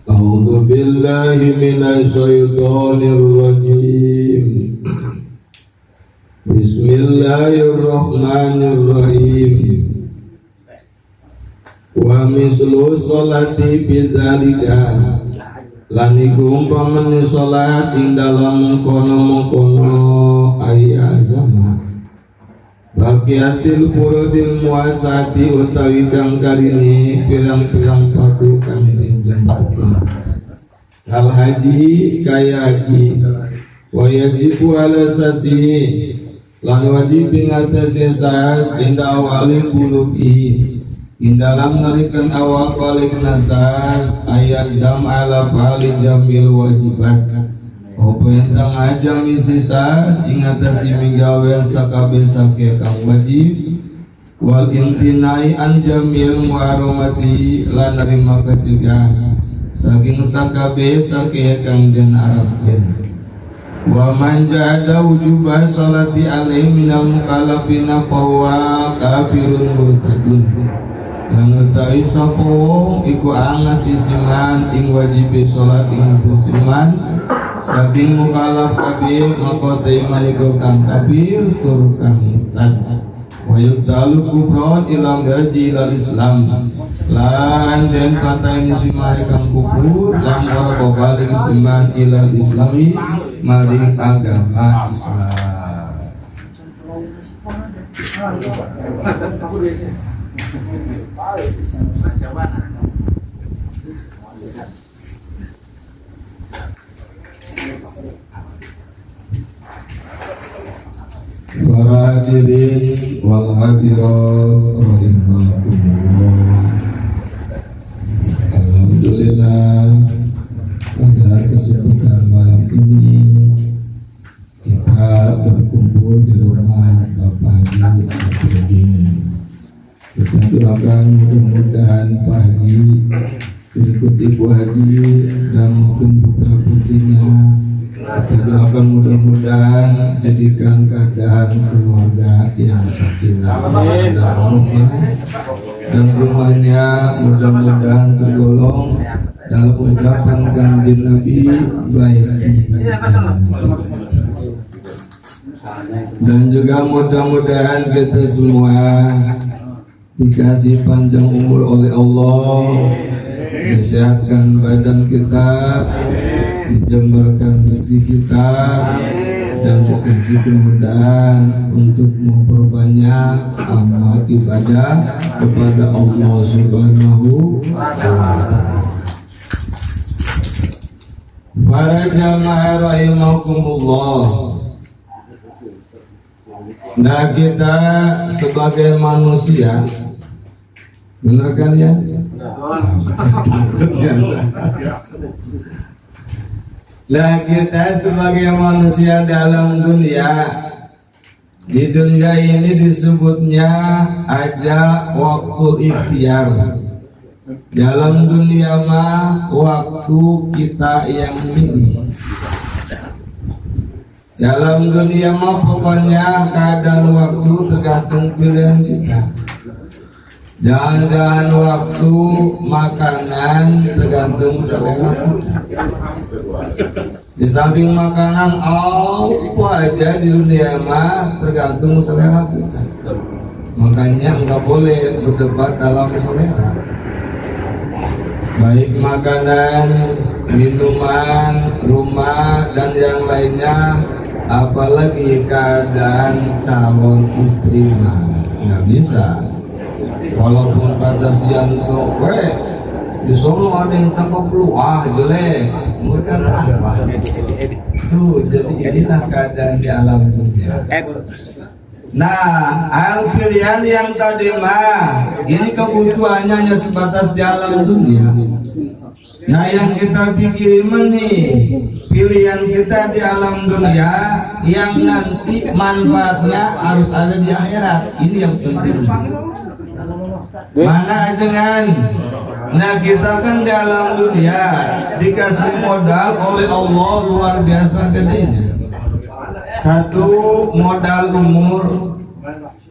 A'udzu billahi minasy syaithanir rajim. Bismillahirrahmanirrahim. Wa mislu sholati bidzalika lan iku umpamane salat ing dalam mengkono-mengkono aya zaman bagiatil furudil muasati utawi kang karini pirang-pirang fardu kang jembatan kal haji kaya haji wa yajibu ala sasi lan wajib ing atase sas inda awalil bulugi ing dalam nalikan awal balik nasas ayat jam ala balik jamil wajibat Opentang aja misi sas ingatasi minggawen sakabe sake kang wajib wal intinai anjamil muaromati lan nerima ketiga saking sakabe sake kang den arabkeun wa man ja'ada wujubah sholati alaihi minal mukallafina fahuwa kafirun murtadun lan utawi sapa wong iku angas isiman ing wajib salat ing isiman saking mukallaf kabeh maka taimaniko kang kafir tur kang murtad wa yuddalu kufron ilam darji ilal islam lan den kata ini simare kang kufur lan ora balik isiman ilal islami maring agama Islam. Para hadirin wal hadirat rahimakumullah. Alhamdulillah pada kesempatan malam ini kita berkumpul di rumah Bapak Haji Safiuddin. Kita doakan mudah-mudahan Pak Haji berikut Ibu Haji dan mungkin putra putrinya. Kita doakan mudah-mudahan jadikan keadaan keluarga yang sakinah dan rahmah dan rumahnya mudah-mudahan tergolong dalam ucapan kanjeng Nabi baik dan juga mudah-mudahan kita semua dikasih panjang umur oleh Allah, disehatkan badan kita, dijembarkan rezeki kita, dan dikasih kemudahan untuk memperbanyak amal ibadah kepada Allah Subhanahu wa ta'ala. Para jamaah rahimakumullah. Nah, kita sebagai manusia, benar kan ya? Nah, kita sebagai manusia dalam dunia, di dunia ini disebutnya aja waktu ikhtiar. Dalam dunia mah waktu kita yang milih. Dalam dunia mah pokoknya keadaan waktu tergantung pilihan kita. Jangan-jangan waktu makanan tergantung selera kita. Di samping makanan apa aja di dunia mah tergantung selera kita. Makanya nggak boleh berdebat dalam selera. Baik makanan, minuman, rumah dan yang lainnya, apalagi keadaan calon istri mah nggak bisa. Walaupun kata sianto, di Solo ada yang cakep lu, jelek, mereka apa? Tuh, jadi inilah keadaan di alam dunia. Nah, hal pilihan yang tadi mah, ini kebutuhannya hanya sebatas di alam dunia. Nah, yang kita pikirin nih, pilihan kita di alam dunia yang nanti manfaatnya harus ada di akhirat. Ini yang penting. Mana dengan? Nah, kita kan di alam dunia dikasih modal oleh Allah luar biasa gedenya. Satu, modal umur,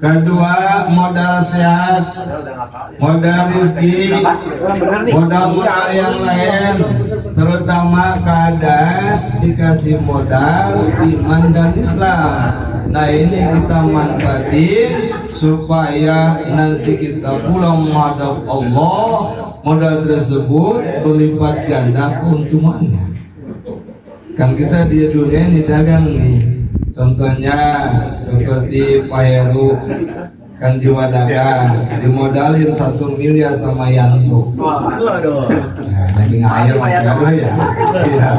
kedua modal sehat, modal rezeki, modal-modal yang lain, terutama keadaan dikasih modal iman dan Islam. Nah ini kita manfaatin supaya nanti kita pulang menghadap Allah, modal tersebut berlipat ganda keuntungannya. Kan kita di dunia ini dagang nih. Contohnya seperti Pak Heru kan jiwa dagang, dimodalin 1 miliar sama Yanto. Nah, daging ayam sama ya. Iya.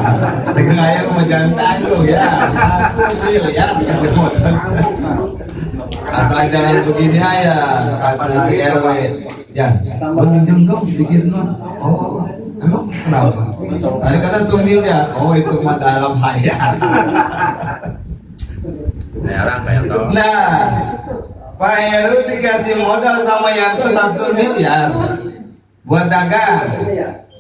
Daging ayam sama jantan tuh ya. 1 miliar kasih modal. Asal jangan begini aja kata si RW. Jan, minjem dong sedikit mah. Oh, emang kenapa? Tadi kata 1 miliar. Oh, itu mah dalam hayal. Nah, Pak Heru dikasih modal sama Yanto 1 miliar buat dagang.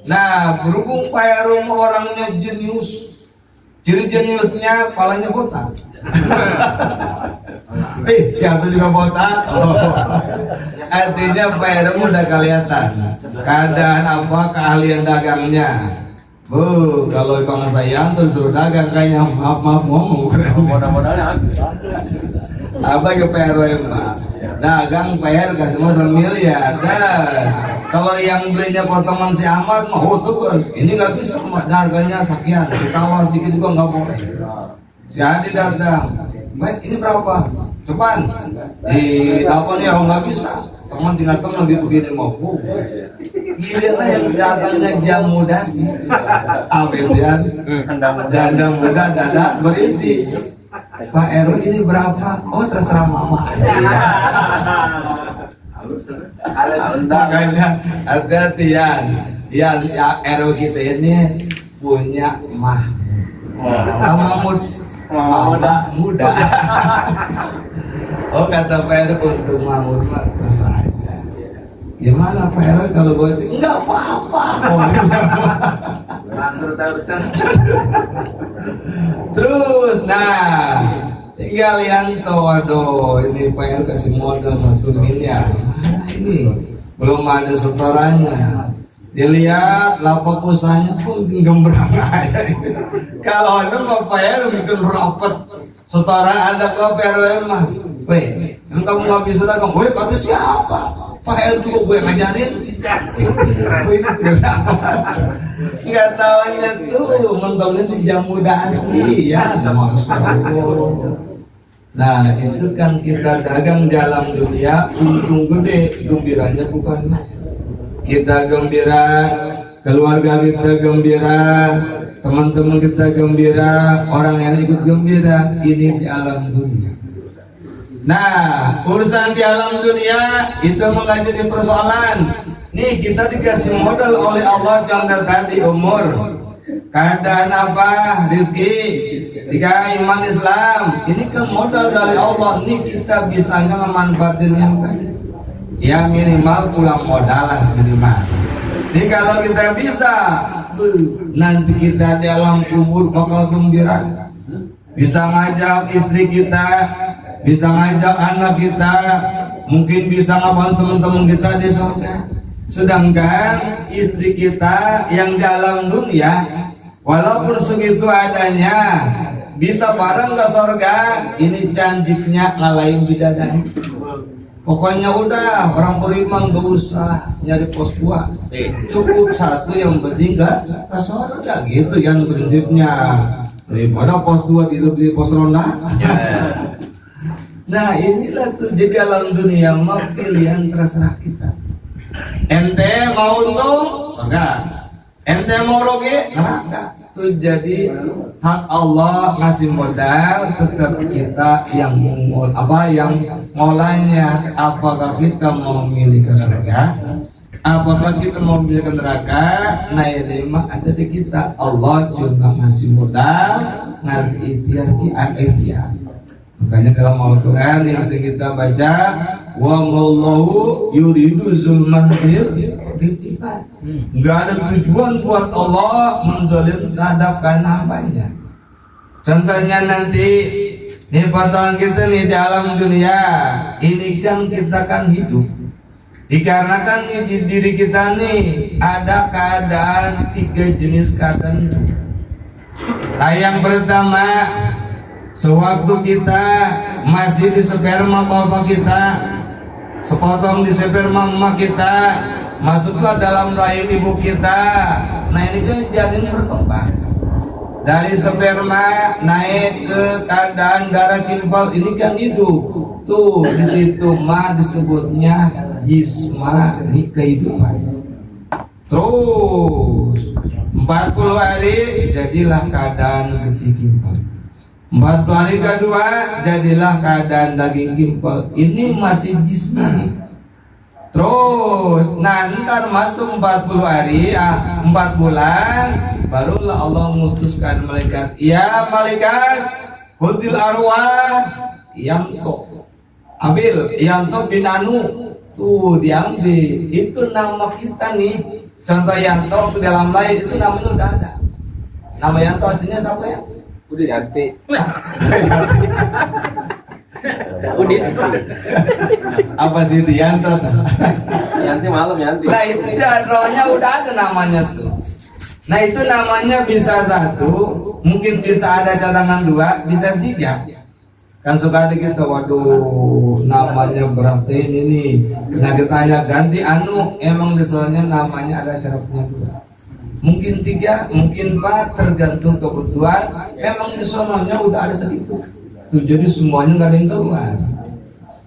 Nah, berhubung Pak Heru orangnya jenius, ciri jeniusnya palanya botak. Yanto juga botak. Artinya Pak Heru udah kelihatan keadaan apa keahlian dagangnya. Bu, kalau Bang Sayang tuh suruh dagang kayaknya maaf ngomong. Modal-modalnya habis. Apa ke PRW mah? Dagang PR kasih mau 1 miliar. Kalau yang belinya potongan si Ahmad mah tuh ini nggak bisa, harganya sekian. Ditawar dikit juga nggak boleh. Si Adi datang. Baik, ini berapa? Cepat. Di telepon ya nggak bisa. Teman tinggal teman lagi begini mau. Gila yang datangnya jamu dasi. Ambil dia. Janda muda dada berisi. Pak RW ini berapa? Oh terserah mama aja. Makanya hati-hati ya RW kita ini punya Mahmud muda. Oh kata Pak RW untuk Mahmud mah terserah aja. Gimana Pak RW kalau goceng? Enggak apa-apa. Terus, nah tinggal Yanto, waduh ini Pak RW kasih modal 1 miliar. Nah ini belum ada setorannya. Dilihat lapak usahanya pun gembrang aja. Kalau ada mah Pak RW bikin rapet setoran ada ke Pak RW mah. Weh, kamu nggak bisa dagang? Weh, kata siapa? Pak RW juga gue ngajarin. Nggak tahunya tuh mentongnya di jamu dasi ya. Nah itu kan kita dagang dalam dunia untung gede, gembiranya bukan kita gembira, keluarga kita gembira, teman-teman kita gembira, orang yang ikut gembira. Ini di alam dunia. Nah, urusan di alam dunia itu enggak jadi persoalan. Nih kita dikasih modal oleh Allah contoh tadi umur, keadaan apa, rezeki, tiga iman Islam. Ini kan modal dari Allah. Nih kita bisa nggak memanfaatin yang tadi? Ya minimal pulang modal lah minimal. Nih kalau kita bisa, nanti kita di alam kubur bakal gembira. Bisa ngajak istri kita, bisa ngajak anak kita, mungkin bisa ngapain teman-teman kita di surga. Sedangkan istri kita yang dalam dunia, walaupun segitu adanya, bisa bareng ke surga. Ini cantiknya ngalahin bidadari. Pokoknya udah orang beriman gak usah nyari pos 2, cukup satu yang penting gak ke surga gitu kan prinsipnya. Daripada pos 2 gitu di pos ronda. Nah inilah tuh jadi alam dunia mah pilihan terserah kita. Ente mau untung surga, ente mau rugi neraka. Itu jadi hak Allah ngasih modal, tetap kita yang yang ngolahnya. Apakah kita mau milih ke surga, apakah kita mau milih ke neraka? Nah ini mah ada di kita. Allah cuma ngasih modal, ngasih ikhtiar. Makanya dalam Al-Quran yang sering kita baca, wallahu yuridu zulman fil ibad. Enggak ada tujuan buat Allah menzalim terhadap hambanya. Contohnya nanti Nih pantauan kita nih di alam dunia ini kan kita kan hidup. Dikarenakan nih di diri kita nih ada keadaan 3 jenis keadaan. Nah yang pertama, sewaktu kita masih di sperma bapak kita, sepotong di sperma mama kita, masuklah dalam rahim ibu kita. Nah ini kan janin berkembang. Dari sperma naik ke keadaan darah timpal, ini kan hidup. Tuh di situ mah disebutnya jismani kehidupan. Terus 40 hari jadilah keadaan getih timpal. 40 hari kedua jadilah keadaan daging timpal. Ini masih jismani. Terus ntar masuk 40 hari 4 bulan barulah Allah mengutuskan malaikat. Ya malaikat khudil arwah yanto ambil yanto binanu. Tuh diambil. Itu nama kita nih. Contoh yanto ke dalam lain itu namanya udah ada. Nama yanto aslinya siapa ya? Udah Yanti. Udin. Apa sih itu yanto? Yanti malam Yanti. Nah itu rohnya udah ada namanya tuh. Nah itu namanya bisa 1, mungkin bisa ada cadangan 2, bisa 3. Kan suka ada gitu, waduh namanya berarti ini nih. Nah kita ya ganti emang misalnya namanya ada syaratnya 2. Mungkin 3, mungkin 4, tergantung kebutuhan. Memang di sononya udah ada segitu. Tuh jadi semuanya nggak ada yang keluar.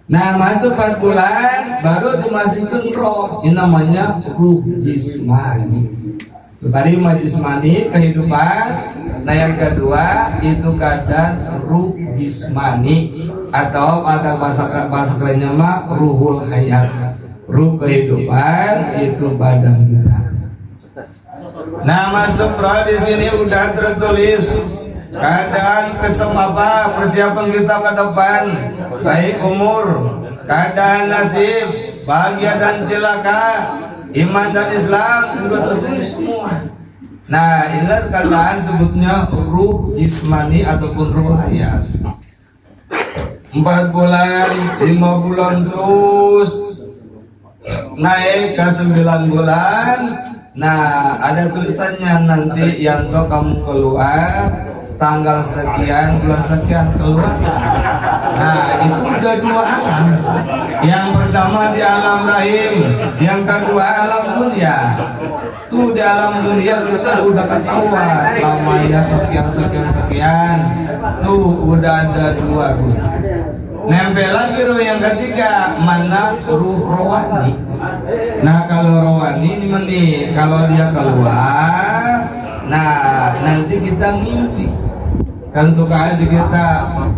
Nah masuk 4 bulan baru dimasukkan roh. Ini namanya ruh jismani. Itu tadi jismani kehidupan. Nah yang kedua itu keadaan ruh jismani atau ada bahasa kerennya mah ruhul hayat. Ruh kehidupan itu badan kita. Nah masuk roh di sini udah tertulis keadaan persiapan kita ke depan, baik umur, keadaan nasib, bahagia dan celaka, iman dan Islam sudah tertulis semua. Nah inilah keadaan sebutnya ruh jismani ataupun ruh hayat. 4 bulan, 5 bulan terus naik ke 9 bulan. Nah ada tulisannya nanti yanto kamu keluar tanggal sekian bulan sekian keluar. Nah itu udah 2 alam. Yang pertama di alam rahim, yang kedua alam dunia. Tuh di alam dunia kita udah ketahuan lamanya sekian. Tuh udah ada 2 ruh. Nempel lagi ruh yang ketiga, mana ruh rohani. Nah kalau rohani ini kalau dia keluar, nah nanti kita mimpi. Kan suka ada kita,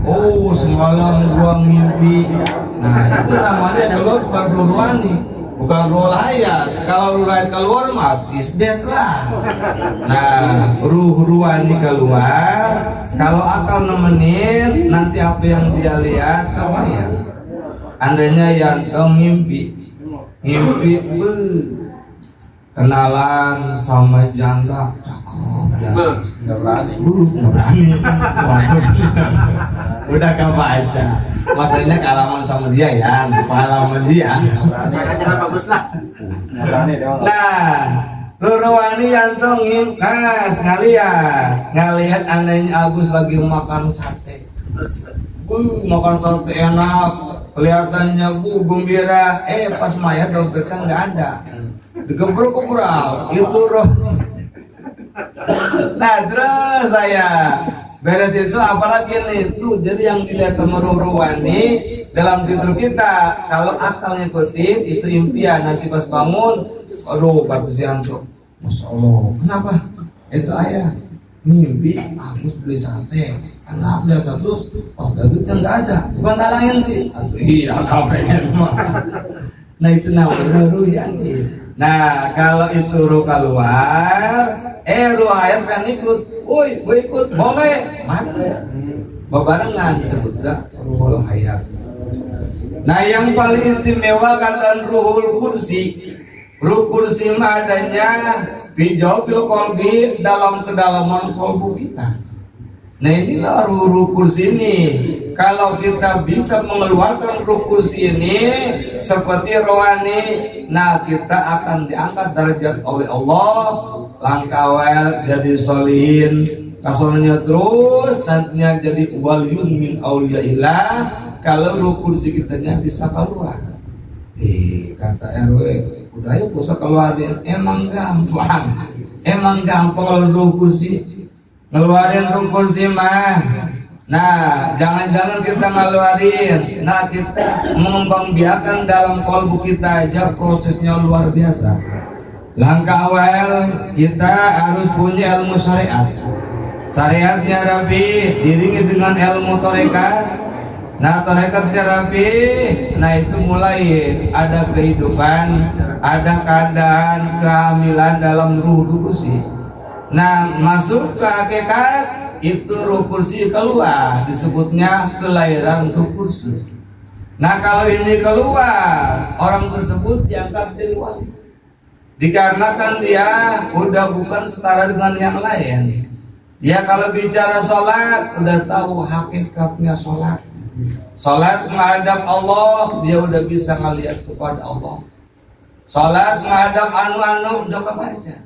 oh semalam gua mimpi. Nah itu namanya keluar bukan ruh rohani, bukan ruh hayat. Kalau ruh hayat keluar mati dead lah. Nah ruh rohani keluar, kalau akal nemenin nanti apa yang dia lihat kebayang. Andainya yang mimpi kenalan sama janda cakep nggak berani udah kebaca maksudnya kealaman sama dia ya pengalaman dia. Nah Ruruwani yanto ngimkas ngelihat andainya Agus lagi makan sate. Makan sate enak, kelihatannya gembira. Pas mayat dokter kan nggak ada. Digebrok-gebrok itu roh. Nah terus saya beres itu apalagi nih tuh jadi yang dilihat sama Ruruwani dalam tidur kita kalau akal ngikutin itu impian nanti pas bangun. Aduh kata si Yanto, Masya Allah, kenapa? Itu ayah mimpi Agus beli sate, kenapa lihat terus pas duitnya nggak ada, bukan talangin sih. Atau iya kau pengen mah. Nah itu namanya ruhyani. Nah kalau itu ruh keluar, ruh hayat kan ikut, woi ikut boleh, mana? Bebarengan disebutlah ruhul hayat. Nah yang paling istimewa kata ruhul kursi. Ruh kursi adanya bijaubil kolbi dalam kedalaman kolbu kita. Nah inilah ruh kursi ini. kalau kita bisa mengeluarkan ruh kursi ini seperti rohani, nah kita akan diangkat derajat oleh Allah, langkawel jadi solihin, kasornya terus nantinya jadi waliyun min auliyaillah kalau ruh kursi kitanya bisa keluar. Kata RW, udah ya pusat keluarin, emang gampang kalau ruh kursi ngeluarin ruh kursi mah. Nah, jangan-jangan kita ngeluarin. Nah, kita mengembangbiakan dalam kalbu kita aja prosesnya luar biasa. Langkah awal kita harus punya ilmu syariat. Syariatnya rapi, diringi dengan ilmu tarekat. Nah, tarekatnya rapi, nah itu mulai ada kehidupan, ada keadaan kehamilan dalam ruh kursi. Nah, masuk ke hakikat itu ruh kursi keluar, disebutnya kelahiran ruh kursi. Nah, kalau ini keluar, orang tersebut diangkat jadi wali, dikarenakan dia udah bukan setara dengan yang lain. Dia kalau bicara sholat udah tahu hakikatnya sholat. Sholat menghadap Allah, dia udah bisa ngelihat kepada Allah. Sholat menghadap anu-anu udah kebaca.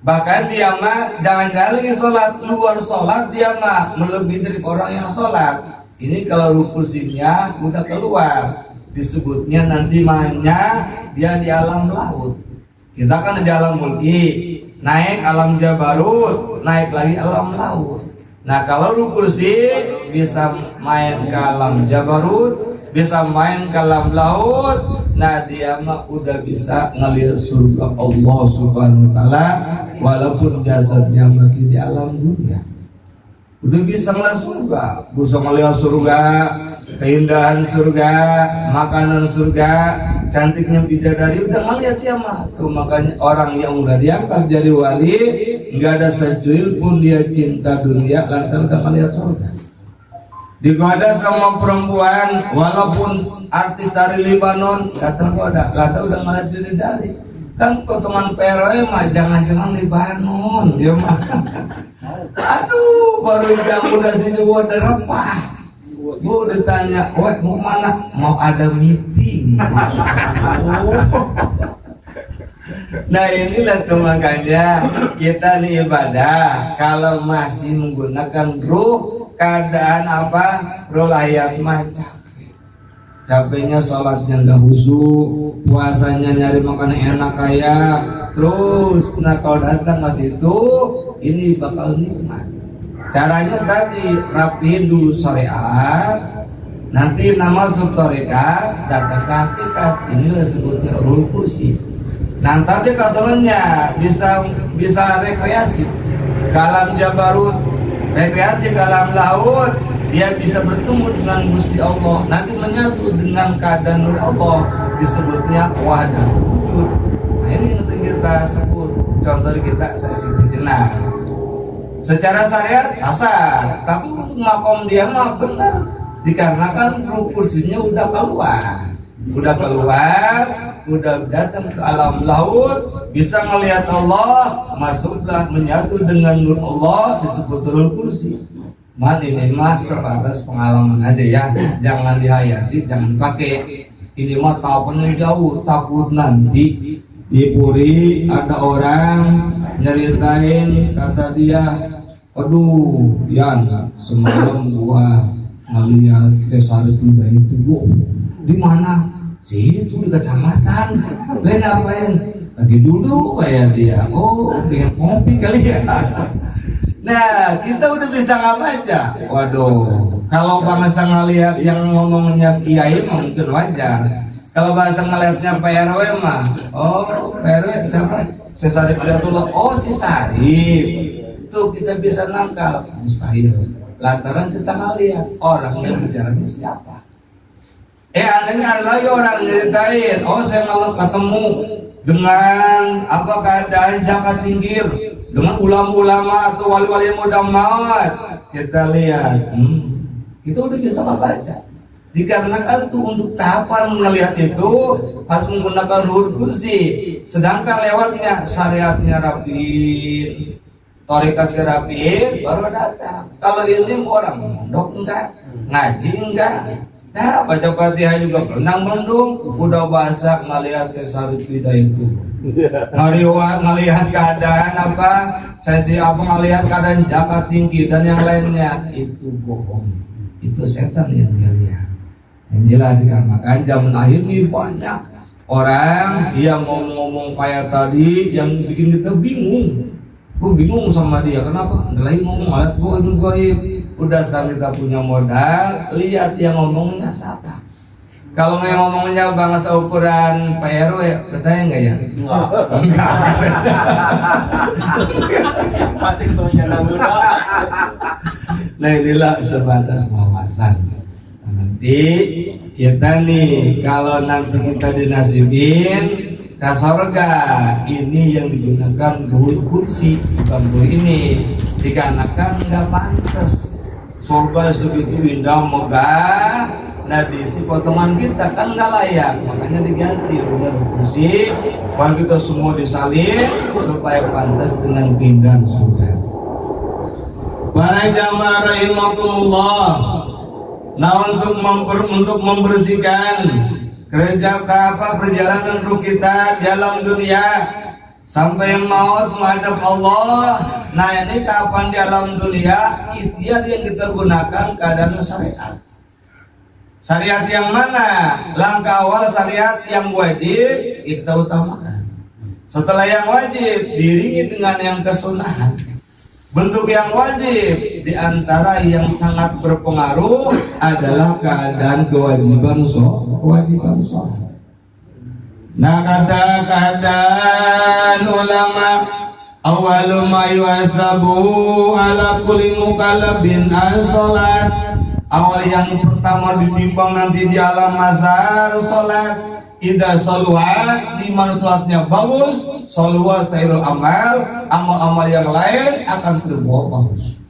Bahkan dia mah jangan sholat, luar sholat dia mah melebihi dari orang yang sholat. Ini kalau ruh kursinya udah keluar, disebutnya nanti mainnya dia di alam laut. Kita kan di alam mulki, naik alam jabarut, naik lagi alam laut. Nah, kalau ruh kursi bisa main ke alam jabarut, bisa main ke alam laut, nah dia mah udah bisa ngelihat surga Allah Subhanahu wa taala walaupun jasadnya masih di alam dunia. Udah bisa ngelihat surga, bisa ngelihat surga, keindahan surga, makanan surga, cantiknya bidadari, udah ngelihat dia mah. Tuh makanya orang yang udah diangkat jadi wali, nggak ada secuil pun dia cinta dunia lantaran udah ngelihat surga. Digoda sama perempuan, walaupun artis dari Libanon, gak tergoda, lantaran udah ngelihat bidadari. Kan potongan PRW mah jangan-jangan Libanon, dia mah. Aduh, baru jam udah sini gua udah rempah. Gua udah tanya, weh mau mana? Mau ada meeting. Nah inilah tuh makanya kita nih ibadah kalau masih menggunakan ruh, keadaan apa? Ruh hayat mah capeknya sholatnya nggak khusyuk, puasanya nyari makanan enak kayak terus. Nah kalau datang ke situ ini bakal nikmat. Caranya tadi rapiin dulu syariat, nanti nama subtarekat datang ke hakikat. Inilah sebutnya ruh kursi. Nah tadi kasalnya bisa rekreasi kalam jabarut, rekreasi kalam laut, dia bisa bertemu dengan Gusti Allah, nanti menyatu dengan keadaan nur Allah, disebutnya wahdatul wujud. Nah ini yang sering kita sebut, contoh kita sesi jenah. Secara syariat sasar, tapi untuk makom dia mah benar, dikarenakan ruh kursinya udah keluar, udah datang ke alam laut, bisa melihat Allah, masuklah menyatu dengan nur Allah, disebut ruh kursi. Man ini mah sebatas pengalaman aja ya, jangan dihayati, jangan pakai. Ini mah tahunya jauh, takut nanti di Puri ada orang nyeritain, kata dia, aduh Yan, semalam gua ngeliat Cesar Tuda itu, bu, di mana? Sini tuh di kecamatan. Lain ngapain? Lagi duduk kayak dia. Oh, dengan kopi kali ya. Nah, kita udah bisa ngabaca. Waduh, kalau bahasa ngeliat yang ngomongnya kiai mungkin wajar. Kalau bahasa ngeliatnya Pak RW mah, oh Pak RW siapa? Si Sarif Hidayatullah. Oh si Sarif. Itu bisa nangkal. Mustahil. Lantaran kita ngeliat orang yang bicaranya siapa. Anehnya ada lagi orang nyeritain, oh saya malam ketemu dengan apa keadaan Jakarta Pinggir, dengan ulama-ulama atau wali-wali yang udah maut. Kita lihat, kita udah bisa membaca. Dikarenakan tuh untuk tahapan melihat itu harus menggunakan ruh kursi. Sedangkan lewatnya syariatnya rapi, tarekatnya rapi, baru datang. Kalau ini orang mondok enggak ngaji enggak. Nah, baca Fatihah juga berenang mendung, udah basah ngelihat sesari tidak itu. Ngelihat keadaan apa? Sesi apa ngelihat keadaan jakat tinggi dan yang lainnya itu bohong. Itu setan yang dia lihat. Inilah dikarenakan zaman akhir ini banyak orang yang ngomong-ngomong kayak tadi yang bikin kita bingung. Gue bingung sama dia, kenapa? Nggak lagi ngomong alat gue ini goib. Udah sekarang kita punya modal, lihat yang ngomongnya siapa. Kalau nggak ngomongnya bangsa ukuran PRW, percaya nggak ya? Enggak. Masih ketemunya muda. Nah inilah sebatas wawasan. Nanti kita nih kalau nanti kita dinasibin ke surga, ini yang digunakan kursi bukan ini, dikarenakan nggak pantas. Surga segitu indah megah, nah diisi potongan kita kan nggak layak, makanya diganti udah kursi, baru kita semua disalin supaya pantas dengan keindahan surga. Para jamaah rahimakumullah. Nah untuk membersihkan kerja perjalanan ruh kita dalam dunia sampai maut menghadap Allah. Nah ini kapan di alam dunia ikhtiar yang kita gunakan keadaan syariat. Syariat yang mana? Langkah awal syariat yang wajib kita utamakan. Setelah yang wajib diiringi dengan yang kesunahan. Bentuk yang wajib diantara yang sangat berpengaruh adalah keadaan kewajiban sholat. Nah kata keadaan ulama, awalu ma yuhasabu ala kulli mukallafin as-sholat. Awal yang pertama ditimbang nanti di alam mahsyar sholat. Idza shaluha, di mana sholatnya bagus, shaluha sairul amal, amal-amal yang lain akan terbawa bagus.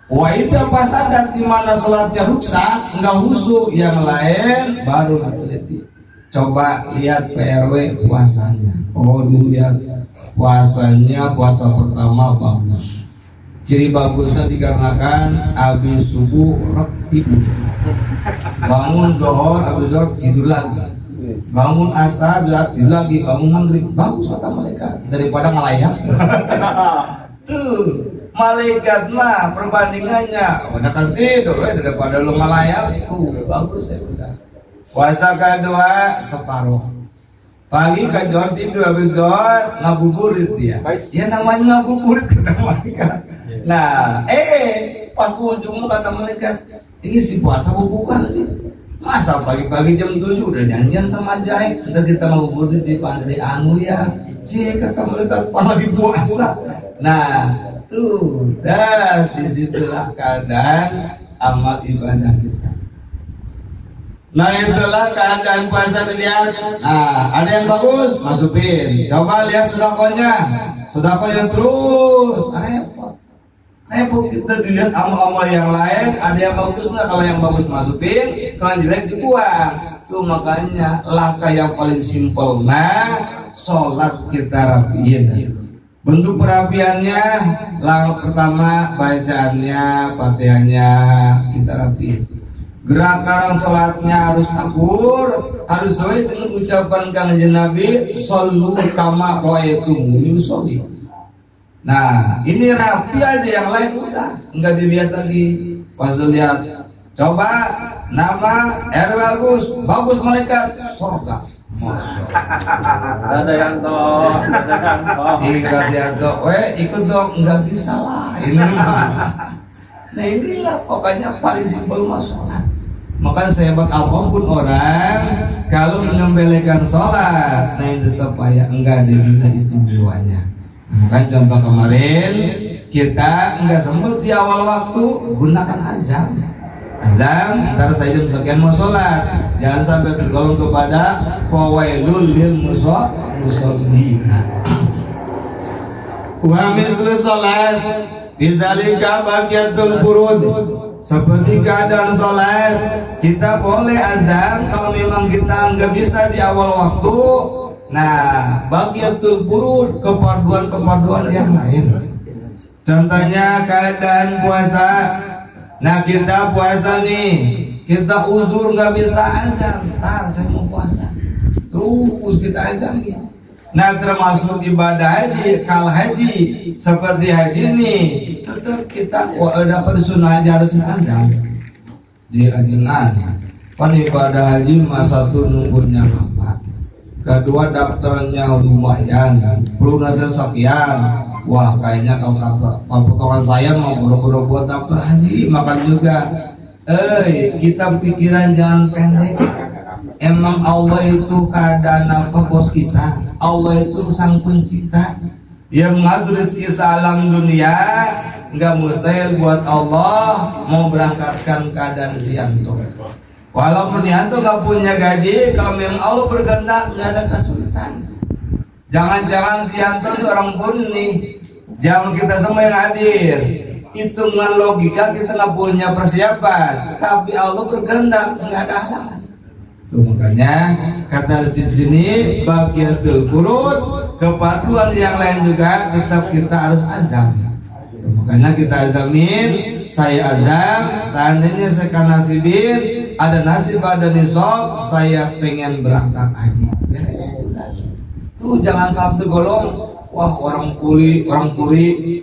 Wa idza fasadat, di mana sholatnya rusak, enggak khusyuk, yang lain baru diteliti. Coba lihat PRW puasanya. Oh dilihat puasanya, puasa pertama bagus. Ciri bagusnya dikarenakan habis subuh tidur, bangun zuhur, habis zuhur tidur lagi. Bangun asar, tidur lagi, bangun maghrib, bagus kata malaikat daripada ngelayak. Tuh, malaikat mah perbandingannya, udah kan tidur daripada lu ngelayak, tuh bagus ya udah. Puasa kedua separuh, pagi kajor tidur, habis zuhur ngabuburit dia. Ya namanya ngabuburit kata malaikat. Nah, pas ujung kata malaikat, ini si puasa bukan sih? Masa pagi-pagi jam 7 udah janjian sama Jai, ntar kita mau ngabuburit di pantai anu ya. Kata malaikat lagi puasa. Nah, tuh, disitulah keadaan amal ibadah kita. Nah itulah keadaan puasa dilihat. Nah ada yang bagus masukin. Coba lihat sudakonya terus repot kita dilihat amal-amal yang lain. Ada yang bagus nggak? Kalau yang bagus masukin, kalau yang jelek dibuang. Tuh makanya langkah yang paling simpel sholat kita rapiin. Bentuk perapiannya, langkah pertama bacaannya, Fatihahnya kita rapiin. Gerakan sholatnya harus akur, harus sesuai dengan ucapan kanjeng Nabi, shollu kama ra'aitumuni usolli. Nah, ini rapi aja, yang lain udah enggak dilihat lagi. Pas dilihat, coba nama RW bagus malaikat surga. Ada yang ikut dong, enggak bisa lah ini. Nah inilah pokoknya paling simpel sholat. Makanya sehebat apapun orang, kalau menyembelihkan sholat, nah itu tetap ya enggak ada nilai istimewanya. Kan contoh kemarin kita enggak sempat di awal waktu gunakan azan. Ntar saya jam sekian mau sholat, jangan sampai tergolong kepada fawailul lil musallin. Wa mislu sholat bidzalika baqiyatul furud. Seperti keadaan sholat, kita boleh azan kalau memang kita nggak bisa di awal waktu. Nah, baqiyatul furud, kefarduan yang lain. Contohnya keadaan puasa, Nah kita puasa nih, kita uzur nggak bisa azan, saya mau puasa, terus kita azan ya. Nah termasuk ibadah haji, kal haji seperti haji nih, tetap kita dapat sunnah harus azan di ajengan. Pan ibadah haji masa tuh nunggunya lama, kedua daftarnya lumayan, perlu nasi sekian. Wah kayaknya kalau potongan saya mau buru-buru buat daftar haji makan juga. Kita pikiran jangan pendek. Emang Allah itu keadaan apa bos kita? Allah itu sang pencipta yang mengatur rezeki alam dunia. Nggak mustahil buat Allah mau berangkatkan keadaan si Anto. Walaupun Anto nggak punya gaji, kalau memang Allah berkehendak nggak ada kesulitan. Jangan-jangan Tianto itu orang pun nih. Jangan kita semua yang hadir. Hitungan logika kita nggak punya persiapan, tapi Allah berkehendak nggak ada halangan. Tuh makanya kata di sini bagiatul qurud, kepatuhan yang lain juga tetap kita harus azam. Tuh makanya kita azamin, saya azam, seandainya saya kan nasibin, ada nasib ada nisab, saya pengen berangkat haji. Tuh jangan sabtu golong, wah orang puri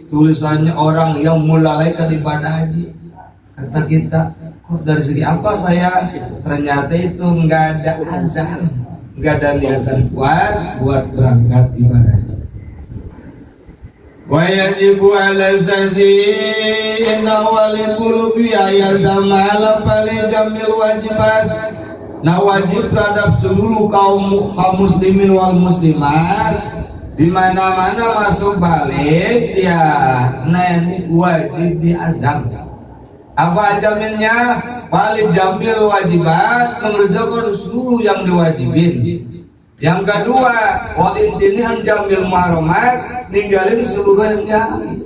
tulisannya orang yang melalaikan ibadah haji. Kata kita, kok dari segi apa saya? Ternyata itu nggak ada azan, nggak ada niatan kuat buat berangkat ibadah haji. Wa yajibu ala sayyidina walil qulubi ayazama fali jamil wajibat. Nah wajib terhadap seluruh kaum muslimin wal muslimat di mana-mana masuk balik ya, nah ini wajib diazam. Apa azaminnya? Balik jamil wajibat, mengerjakan seluruh yang diwajibin. Yang kedua, walid ini jamil muharramat, ninggalin seluruh yang diharamkan.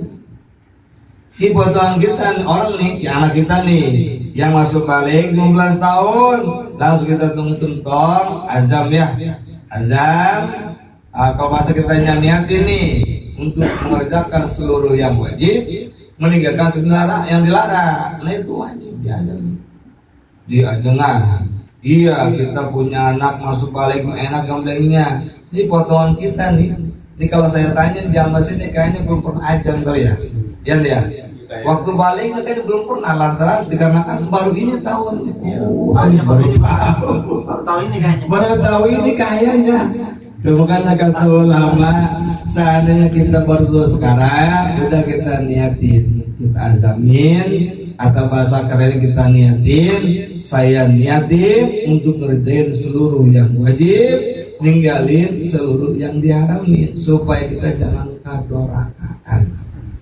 Kebutuhan kita orang nih, ya anak kita nih yang masuk balik 15 tahun, langsung kita tungtung azam ya, azam. Kalau masa kita niatin nih untuk mengerjakan seluruh yang wajib, meninggalkan sebenarnya yang dilarang, nah itu wajib diazam. Diajengan. Iya kita punya anak masuk balik enak gamblengnya. Ini potongan kita nih. Ini kalau saya tanya di jam sini kayaknya belum pernah azam kali ya. Ya dia. Waktu balik kayaknya belum pernah lantaran dikarenakan baru ini tahun. Baru tahu ini kayaknya. Bukan kata ulama, seandainya kita baru sekarang, udah kita niatin, kita azamin, atau bahasa keren kita niatin, saya niatin untuk ngerjain seluruh yang wajib, ninggalin seluruh yang diharamin, supaya kita jangan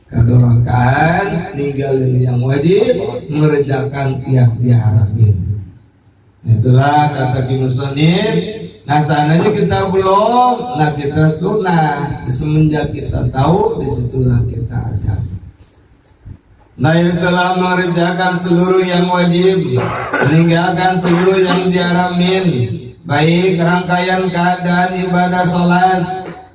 kadorakan, ninggalin yang wajib, mengerjakan yang diharamin. Itulah kata Ki Musonib. Nah seandainya kita belum, nah kita sunnah. Semenjak kita tahu, disitulah kita azam. Nah yang telah mengerjakan seluruh yang wajib, meninggalkan seluruh yang diharamin, baik rangkaian keadaan ibadah sholat,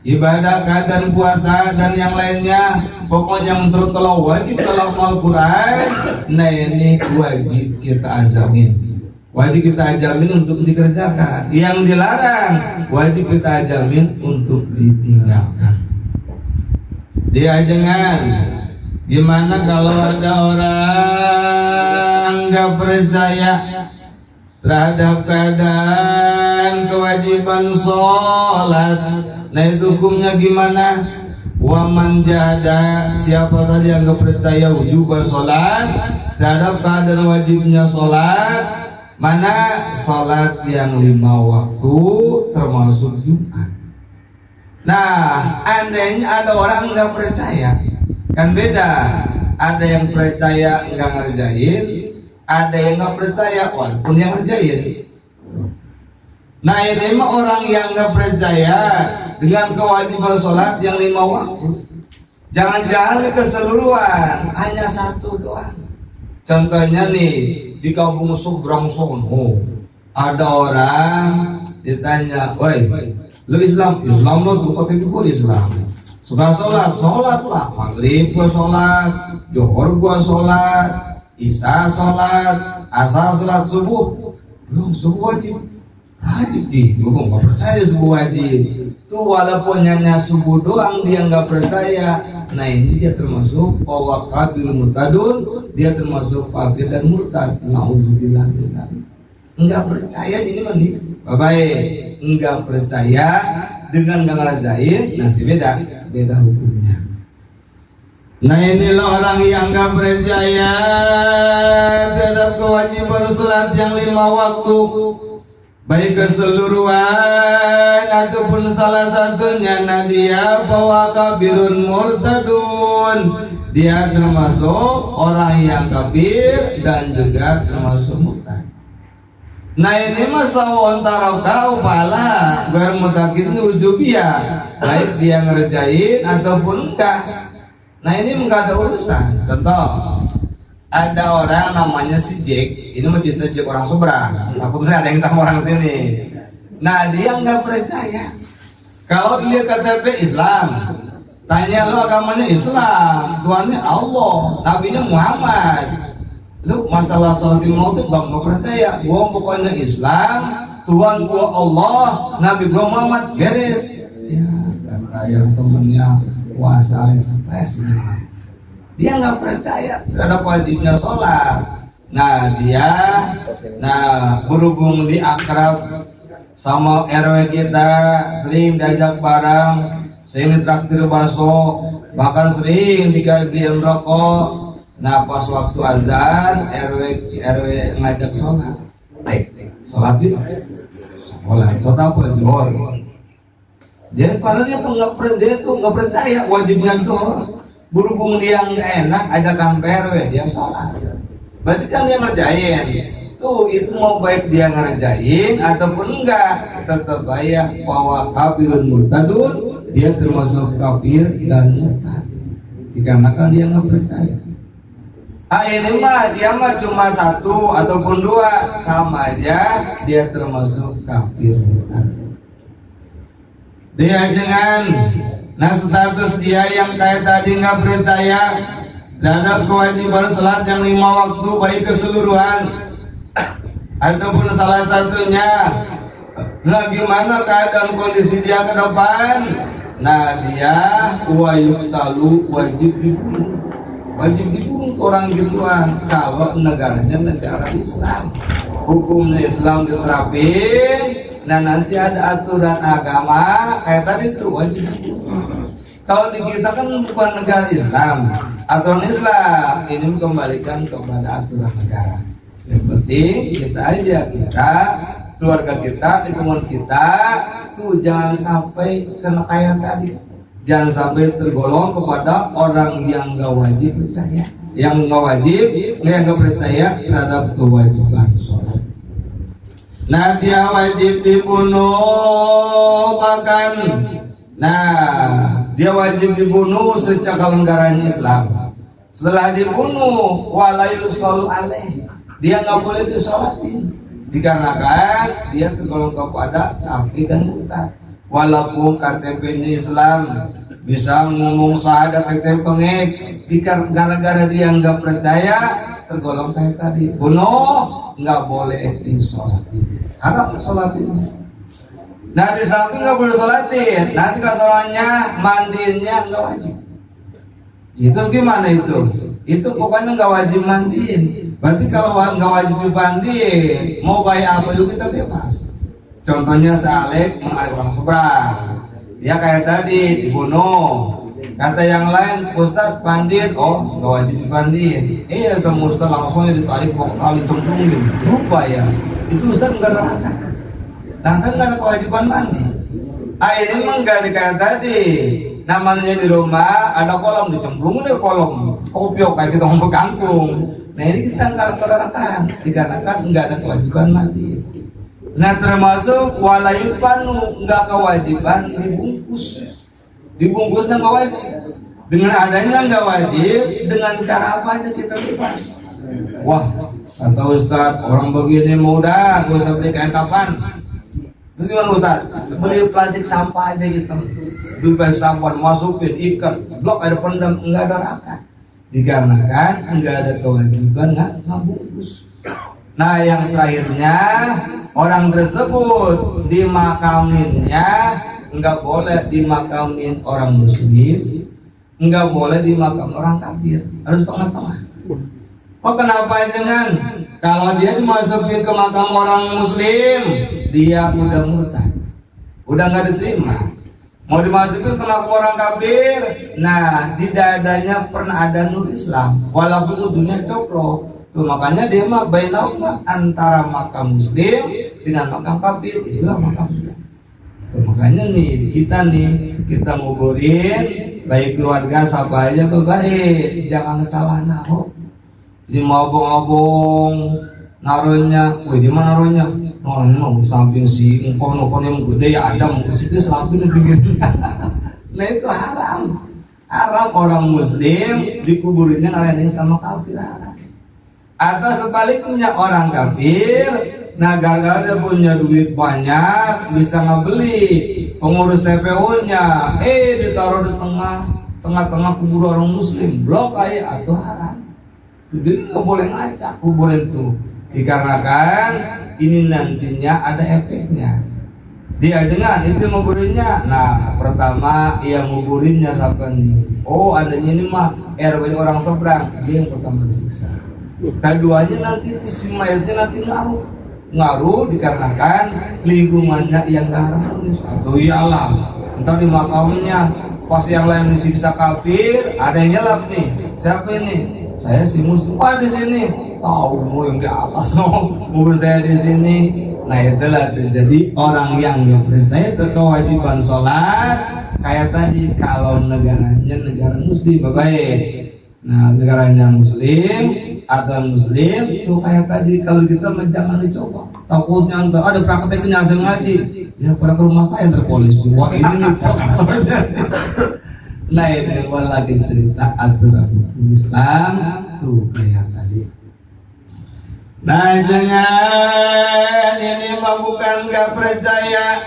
ibadah keadaan puasa dan yang lainnya. Pokoknya menurut kalau wajib dalam Al-Quran, nah ini wajib kita azamin. Wajib kita ajamin untuk dikerjakan. Yang dilarang wajib kita ajamin untuk ditinggalkan. Diajengan. Gimana kalau ada orang nggak percaya terhadap keadaan kewajiban sholat? Nah itu hukumnya gimana? Waman jahada, siapa saja yang nggak percaya wujub sholat terhadap keadaan wajibnya sholat. Mana sholat yang 5 waktu termasuk Jumat. Nah andainya ada orang nggak percaya, kan beda. Ada yang percaya nggak ngerjain, ada yang nggak percaya walaupun yang ngerjain. Nah ini mah orang yang nggak percaya dengan kewajiban sholat yang 5 waktu. Jangan-jangan keseluruhan, hanya satu doang. Contohnya nih di kampung seberang sono ada orang ditanya, woi lu Islam lo tuh kata ibu Islam suka sholat lah, maghrib gua sholat, johor gua sholat, isya sholat, asar sholat subuh. Belum subuh wajib. Wajib gue nggak percaya subuh wajib. Tuh walaupun hanya subuh doang dia nggak percaya. Nah ini dia termasuk waqabil murtadun, dia termasuk kafir dan murtad. Nauzubillah minzalik. Enggak percaya ini mandi. Baik, enggak percaya dengan nggak ngerajain nanti beda hukumnya. Nah inilah orang yang nggak percaya terhadap kewajiban salat yang 5 waktu, baik keseluruhan ataupun salah satunya. Nah dia bahwa kafirun murtadun, dia termasuk orang yang kafir dan juga termasuk murtad. Nah ini masalah ontarokau pala bermutakin ujubiyah, baik dia ngerjain ataupun enggak. Nah ini enggak ada urusan. Contoh, ada orang namanya si Jack, ini mencintai Jack orang seberang. Takutnya ada yang sama orang sini. Nah dia nggak percaya. Kalau dilihat KTP Islam, tanya lo agamanya Islam, Tuhannya Allah, Nabinya Muhammad. Lu masalah sholat lima waktu gua nggak percaya. Gua pokoknya Islam, Tuhan gua Allah, Nabi gua Muhammad, beres. Ya, kata yang temennya puasa yang stres ini. Dia nggak percaya terhadap wajibnya sholat. Nah dia, berhubung di akrab sama RW kita, sering diajak bareng, sering ditraktir bakso, bahkan sering digantiin rokok. Nah pas waktu azan RW ngajak sholat, sholat juga, sholat apa johor. Jadi padahal dia tuh nggak percaya wajibnya johor. Berhubung dia nggak enak ajakan PRW dia sholat, berarti kan dia ngerjain. Tuh itu mau baik dia ngerjain ataupun enggak, tetap bayar bahwa kafirun murtadun, dia termasuk kafir dan murtad dikarenakan dia nggak percaya. Ini mah dia mah cuma 1 ataupun 2 sama aja dia termasuk kafir murtad. Dia dengan status dia yang kayak tadi nggak percaya terhadap kewajiban salat yang 5 waktu baik keseluruhan ataupun salah satunya. Nah gimana keadaan kondisi dia ke depan? Nah dia wajib dibunuh orang gituan. Kalau negaranya negara Islam, hukumnya Islam diterapin. Nah nanti ada aturan agama kayak tadi tuh wajib. Kalau di kita kan bukan negara Islam, aturan Islam ini kembalikan kepada aturan negara. Yang penting kita keluarga kita, lingkungan kita tuh jangan sampai kena kayak tadi, jangan sampai tergolong kepada orang yang nggak wajib percaya, yang nggak percaya terhadap kewajiban sholat. Nah dia wajib dibunuh bahkan. Dia wajib dibunuh secara negaranya Islam. Setelah dibunuh walayul sholu alaih, dia nggak boleh disolatin dikarenakan dia tergolong kepada kafir dan murtad. Walaupun KTP-nya Islam, bisa ngomong syahadat pengek, gara-gara dia nggak percaya tergolong kayak tadi bunuh, nggak boleh disolatin, haram solatin. Nah di samping nggak boleh sholatin, nanti kasarannya mandiinnya nggak wajib. Itu gimana itu? Itu pokoknya nggak wajib mandiin. Berarti kalau nggak wajib dimandiin, mau kayak apa juga kita bebas. Contohnya Saleh mengalih orang seberang, dia kayak tadi dibunuh. Kata yang lain, Ustaz mandiin, nggak wajib dimandiin. Sama Ustaz langsung ditarik kali cemplungin. Lupa ya, itu Ustaz nggak ada rangka. Kan nggak ada kewajiban mandi. Ini emang nggak kayak tadi. Namanya di rumah ada kolam, dicemplungin ke kolam kopiok kayak kita ngomong kangkung. Nah ini kita nggak tolerankan dikarenakan nggak ada kewajiban mandi. Nah termasuk walayul panu, nggak kewajiban dibungkusnya nggak wajib. Dengan adanya nggak wajib, dengan cara apa aja kita bebas. Wah kata Ustaz orang begini mudah, gak usah beli kain kapan. Terus gimana Ustaz? Beli plastik sampah aja gitu. Beli plastik sampah, masukin, ikat, blok ada pendam, enggak ada rangka. dikarenakan enggak ada kewajiban nggak bungkus. Nah yang terakhirnya orang tersebut dimakaminnya enggak boleh dimakamin orang muslim, enggak boleh dimakamin orang kafir, harus tengah-tengah. Oh kenapa dengan kalau dia dimasukin ke makam orang muslim dia udah murtad, udah nggak diterima. Mau dimasukin ke makam orang kafir, nah di dadanya pernah ada nur Islam, walaupun ujungnya coplok. Tuh makanya dia mah bainauma antara makam muslim dengan makam kafir, itulah makam kita. Tuh makanya nih kita nguburin baik keluarga siapa aja baik, jangan salah naruh. Di obong-obong naruhnya, di mana naruhnya? Orang mau samping si engkau yang gede ya ada mau ke situ selapin pinggirnya. Nah itu haram. Haram orang muslim dikuburinnya ngalahin sama kafir haram. Atau sebaliknya orang kafir, nah gara-gara dia punya duit banyak bisa ngebeli pengurus TPU-nya, ditaruh di tengah-tengah kubur orang muslim, blok aja atau haram. Jadi nggak boleh ngacak kuburan itu, dikarenakan ini nantinya ada efeknya. Dia dengan itu nguburinnya. Nah pertama yang nguburinnya siapa nih? Oh adanya ini mah RW orang seberang, dia yang pertama disiksa. Keduanya nanti itu si mayatnya nanti ngaruh dikarenakan lingkungannya yang gak harmonis. Atau iyalah entar di makamnya pas yang lain disiksa kafir, ada yang nyelap nih. Siapa ini? Saya si muslim. Wah di sini tahu mau yang di atas mobil saya di sini. Nah itulah jadi orang yang percaya kewajiban sholat kayak tadi. Kalau negaranya negara muslim baik. Nah negaranya muslim atau muslim itu kayak tadi, kalau kita jangan dicoba, takutnya ada prakteknya hasil ngaji ya pada ke rumah saya terpolisi. Wah ini nih nah itu lagi cerita aturan hukum Islam tuh kayak tadi. Nah jangan ini mah bukan gak percaya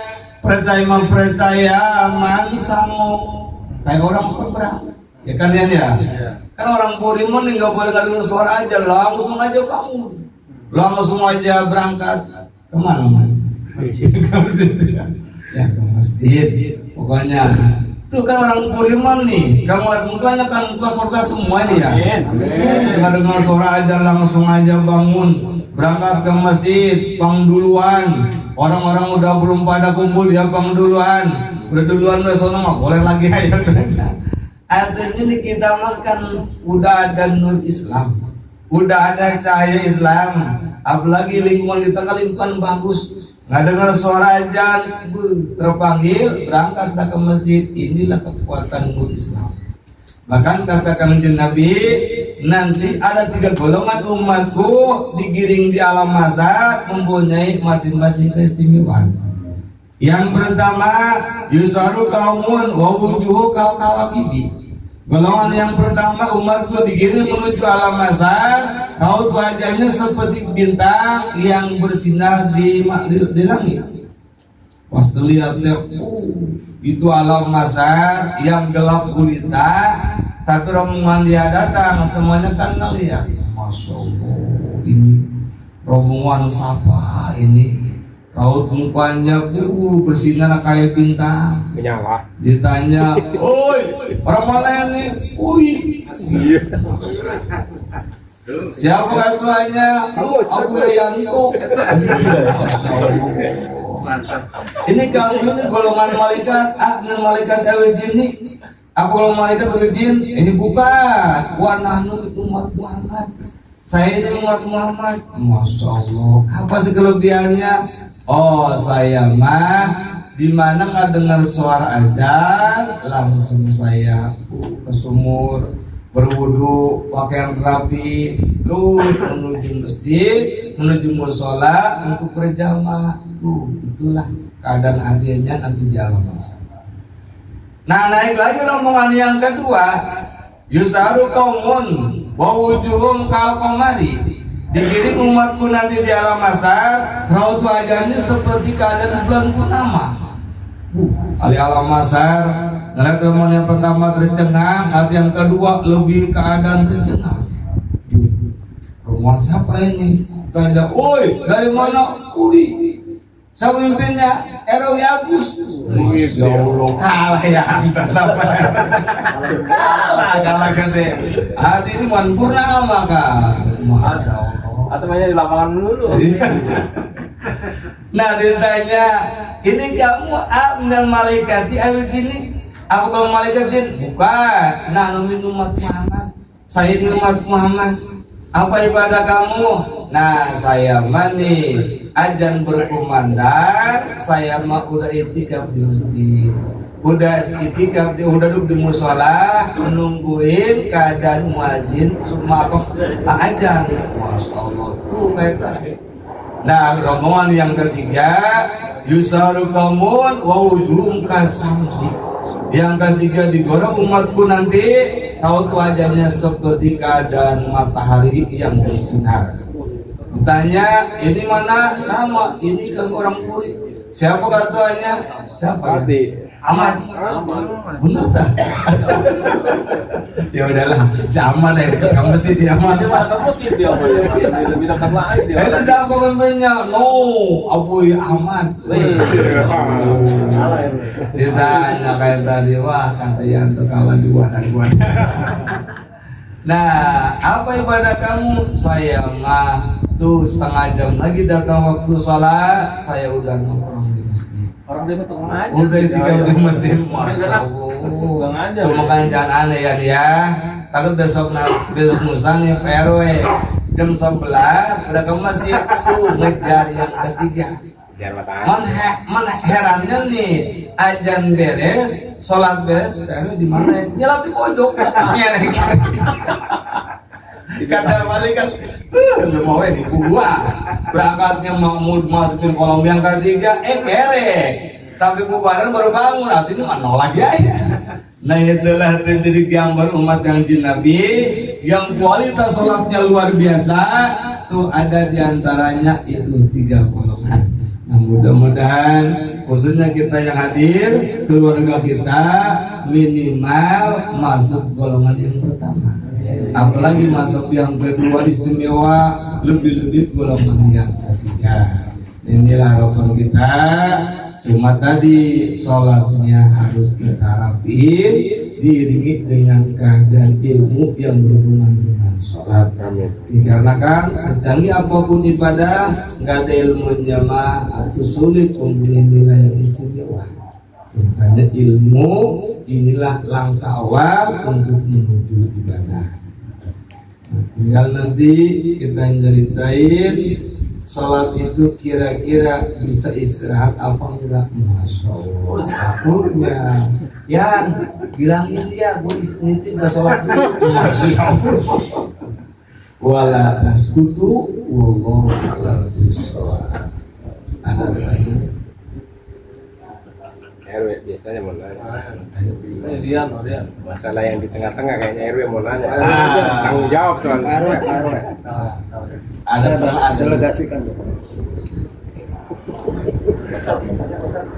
sangu kayak orang seberang ya kan ya. Kan orang Burimun nggak boleh dengar suara aja, langsung aja bangun, langsung aja berangkat kemana-mana, ya ke masjid. Pokoknya tuh kan orang Burimun nih, kamu lihat mukanya kan muka surga semua nih ya. Nggak dengar suara aja, langsung aja bangun, berangkat ke masjid, pang duluan. Orang-orang udah belum pada kumpul dia pang duluan, udah sono nggak boleh lagi aja. Artinya kita makan udah ada nur Islam, udah ada cahaya Islam, apalagi lingkungan kita kan lingkungan bagus, nggak dengar suara azan, terpanggil berangkat ke masjid. Inilah kekuatan nur Islam. Bahkan katakan Nabi, nanti ada 3 golongan umatku digiring di alam mahsyar mempunyai masing-masing keistimewaan. Yang pertama yusaru kaumun wa wujuhu kal kawakibi. Golongan yang pertama umatku digiring menuju alam mahsyar, raut wajahnya seperti bintang yang bersinar di langit. Pas terlihat itu alam mahsyar yang gelap gulita, tapi rombongan dia datang semuanya kan ngelihat. Masya Allah, ini rombongan Safa ini. Raut mukanya bersinar kayak bintang, menyala. Ditanya, "Oi, orang mana ini?" "Ui." Siapa ketuanya? Abu Yanto. Ini kamu ini golongan malaikat, malaikat Ewidin nih. Apa golongan malaikat Ewidin? Ini bukan. Wa nahnu itu umat Muhammad. Saya ini umat Muhammad. Masya Allah. Apa sih kelebihannya? Oh saya mah dimana nggak dengar suara azan langsung saya ke sumur berwudu pakaian rapi terus menuju masjid menuju musola untuk berjamaah. Itulah keadaan hadiahnya nanti di alam mahsyar. Nah naik lagi omongan yang kedua, yusaru qaumun wa wujuhum kal qamari. Digiring umatku nanti di alam mahsyar, raut wajahnya seperti keadaan bulan purnama. Kali alam mahsyar Ngeliat teman yang pertama tercengang, hati yang kedua lebih keadaan tercengang. Rumah siapa ini? Tanya, oi dari mana? Udi. Siapa pimpinnya? RW Agus. Masya Allah, kalah ya. Kalah gede. Hati ini Purnama kan. Masya Allah. Atau mainnya di lapangan dulu. Nah ditanya, ini kamu dengan malaikat di awal ini? Apa kalau malaikat jin? Bukan. Nah ini umat Muhammad. Saya ini umat Muhammad. Apa ibadah kamu? Nah saya mani ajan berkumandang, saya mah udah itikaf di masjid, udah itikaf udah duduk di musola menungguin keadaan muadzin semua ajan. Masya Allah tuh kayak tadi. Nah rombongan yang ketiga yusaru kamun wa ujum kasamsi. Yang ketiga digoreng umatku nanti tahu wajahnya seperti keadaan matahari yang bersinar. Ditanya ini mana? Sama, ini kan orang Puri. Siapa ketuanya? Siapa? Ahmad. Bener tak? Ya udahlah, si Ahmad ya, kamu mesti dia Ahmad. Kamu sih dia lebih dekat lagi dia. Itu siapa pemimpinnya? No, Abu Ahmad. Ditanya kayak tadi, wah kata Yanto kalah 2 dan 2. Nah, apa ibadah kamu? Saya mah tuh setengah jam lagi datang waktu sholat, saya udah nongkrong di masjid. Orang dia betul aja. Udah 3 di masjid, masya Allah. Tuh makanya jangan aneh ya. Takut besok lusa nih PRW jam 11 udah ke masjid tuh ngejar yang ketiga. Mana herannya nih, ajan beres, sholat beres, PRW di mana? Nyelap di pojok. Nyerek. Kata malaikat, udah mau di gua berangkatnya mau masukin kolom yang ketiga, kerek sampai bubaran baru bangun, artinya nolak ya. Nah itulah jadi gambar umat yang Nabi yang kualitas sholatnya luar biasa. Tuh ada diantaranya itu 3 golongan. Nah mudah-mudahan khususnya kita yang hadir, keluarga kita minimal masuk golongan yang pertama. Apalagi masuk yang kedua istimewa, lebih-lebih golongan yang ketiga. Inilah harapan kita. Cuma tadi sholatnya harus kita rapiin, diiringi dengan keadaan ilmu yang berhubungan dengan sholat. Dikarenakan secanggih apapun ibadah, nggak ada ilmunya mah atau sulit mempunyai nilai yang istimewa. Makanya ilmu inilah langkah awal untuk menuju ibadah. Nah, tinggal nanti kita ceritain sholat itu kira-kira bisa istirahat apa enggak? Masya Allah. Takutnya ya bilangin dia gue nitip gak sholat dulu. Masya Allah. Wala taskutu wallahu a'lam bishawab. Ada pertanyaan? RW biasanya mau nanya. Dia Masalah yang di tengah-tengah kayaknya RW mau nanya. Tanggung jawab soalnya. RW. Ada Delegasikan.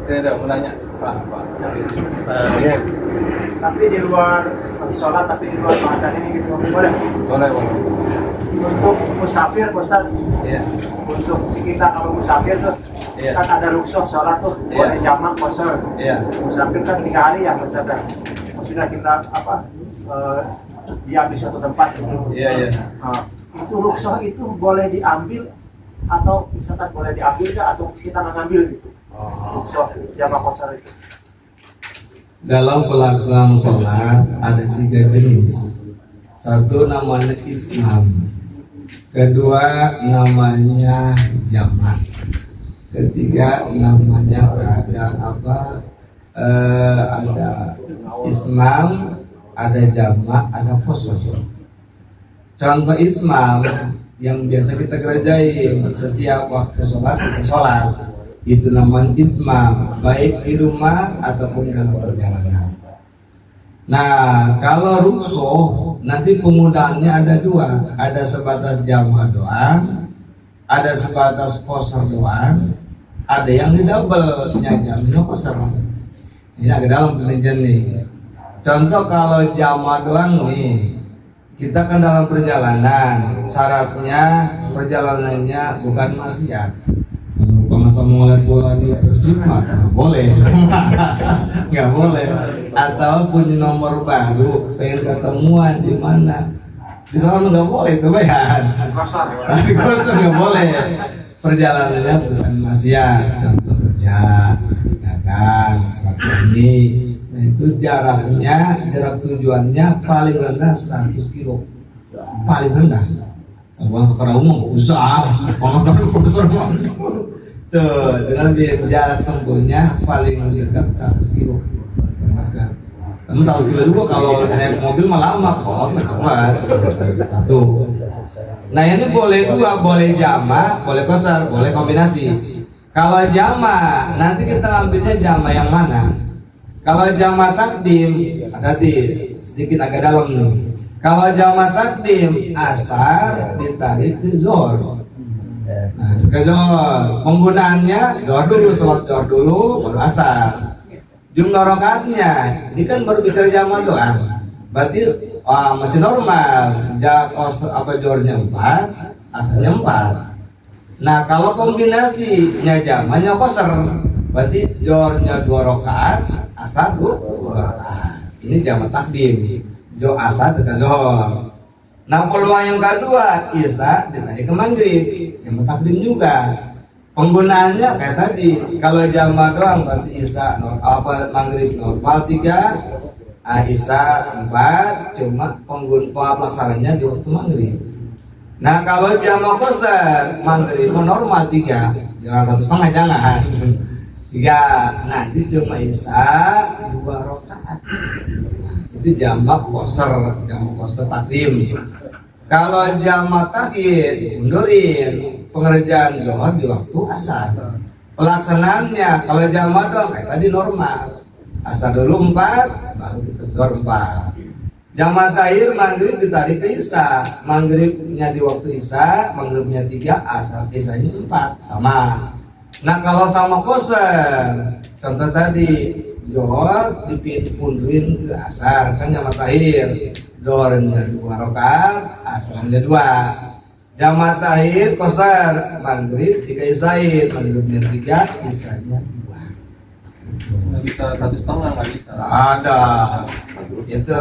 Dia mau nanya Pak. Tapi di luar sholat, tapi di luar bahasan ini gitu boleh? Boleh. Untuk musafir, Ustaz. Iya. Untuk kita kalau musafir tuh Iya. kan ada rukhsah sholat tuh boleh jamak kosor. Iya. Musafir kan 3 hari ya Ustaz. Maksudnya kita diam di suatu tempat gitu. Iya. Nah, itu rukhsah itu boleh diambil atau misalkan boleh diambil nggak atau kita nggak ngambil gitu? Rukhsah jamak kosor itu. Dalam pelaksanaan sholat ada 3 jenis. Satu namanya Islam, kedua namanya jamak, ketiga namanya keadaan ada Islam, ada jamak, ada qasar. Contoh Islam yang biasa kita kerjain setiap waktu sholat kita sholat, itu namanya Islam, baik di rumah ataupun dalam perjalanan. Nah kalau rukhsah nanti penggunaannya ada 2, ada sebatas jamak doang, ada sebatas qasar doang, ada yang di double-nya jamaknya qasar. Ini agak dalam penelitian nih. Contoh kalau jamaah doang nih, kita kan dalam perjalanan, syaratnya perjalanannya bukan maksiat. Kalau pengasal mau lihat bola di Persib nggak boleh, nggak boleh. Atau punya nomor baru, pengen ketemuan di mana? Di sana nggak boleh, itu bayan. Kosong nggak boleh. Perjalanannya bukan maksiat. Contoh kerja, dagang, silaturahmi. Nah itu jarak tujuannya paling rendah 100 kilo, paling rendah. Kalau ke umum usah, kalau kursus tuh dengan jarak tempuhnya paling dekat 100 kilo. Namun 100 kilo juga kalau naik mobil malah lama, pesawat cepat. Satu. Nah ini boleh dua, boleh jama, boleh qasar, boleh kombinasi. Kalau jama, nanti kita ambilnya jama yang mana? Kalau jama takdim, hati sedikit agak dalam nih. Kalau jama takdim, asar ditarik ke zuhur. Nah, ke zuhur. Penggunaannya zuhur dulu, sholat zuhur dulu, baru asar. Jumlah rakaatnya, ini kan baru bicara jama doang. Berarti masih normal. Zuhurnya 4, asarnya 4. Nah, kalau kombinasinya jamanya qasar, berarti zuhurnya 2 rakaat, asar 2 rakaat. Ini jama takdim. Jo asar dengan zuhur. Nah peluang yang kedua isya ditarik ke maghrib, yang takdim juga. Penggunaannya kayak tadi, kalau jama doang berarti isya maghrib normal 3, isya 4, cuma pelaksananya di waktu maghrib. Nah kalau jama qasar maghrib normal 3, jangan 1,5 jangan 3, nanti cuma isya 2 rakaat. Itu jamak qasar takdim. Kalau jamak takhir mundurin pengerjaan zuhur di waktu asar. Pelaksanaannya kalau jamak doang kayak tadi normal. Asar dulu 4, baru kita zuhur 4. Jamak takhir maghrib ditarik ke isya. Maghribnya di waktu isya, maghribnya 3, asar isyanya 4, sama. Nah kalau sama qasar, contoh tadi zuhur dipundurin ke asar, kan jama takhir. Zuhurnya 2 rakaat, asarnya 2. Jama takhir qasar, maghrib 3 isyain, maghribnya 3, isyanya 2. Nggak bisa 1,5, nggak bisa. Nggak ada. Itu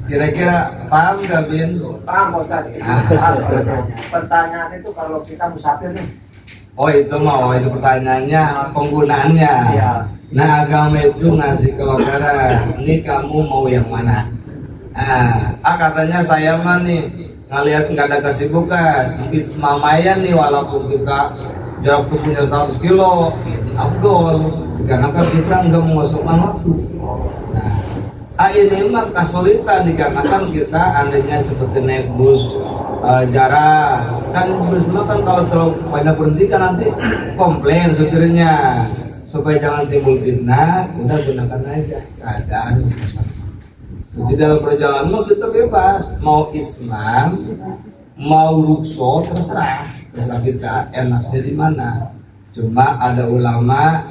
kira-kira paham nggak Bin? Paham Ustaz. Pertanyaan itu kalau kita musafir nih. Oh itu mau, itu pertanyaannya penggunaannya. Iya. Nah agama itu ngasih kelonggaran. Ini kamu mau yang mana? Katanya saya mah nih ngelihat nggak ada kesibukan, mungkin semamayan nih walaupun kita jarak tubuhnya 100 kilo, abdol, karena kan kita nggak mengosongkan waktu. Nah, ini mah kesulitan dikarenakan kita andainya seperti naik bus jarak, kan bus kan kalau terlalu banyak berhenti kan nanti komplain supirnya. Supaya jangan timbul fitnah, udah gunakan aja keadaan. Di dalam perjalanan kita bebas, mau ismam, mau rukso, terserah kita enaknya di mana. Cuma ada ulama,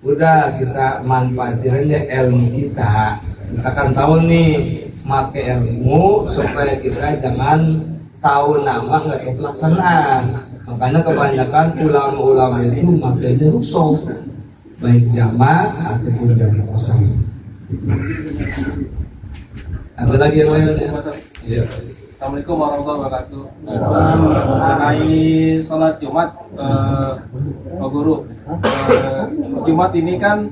udah kita manfaatin aja ilmu kita. Kita kan tahu nih, make ilmu supaya kita jangan tahu nama nggak tahu pelaksanaan. Makanya kebanyakan ulama-ulama itu makanya rukso, baik jamak ataupun jamak qasar. Ada lagi yang lain ya? Iya. Assalamualaikum warahmatullahi wabarakatuh. Mengenai sholat Jumat, Pak Guru, Jumat ini kan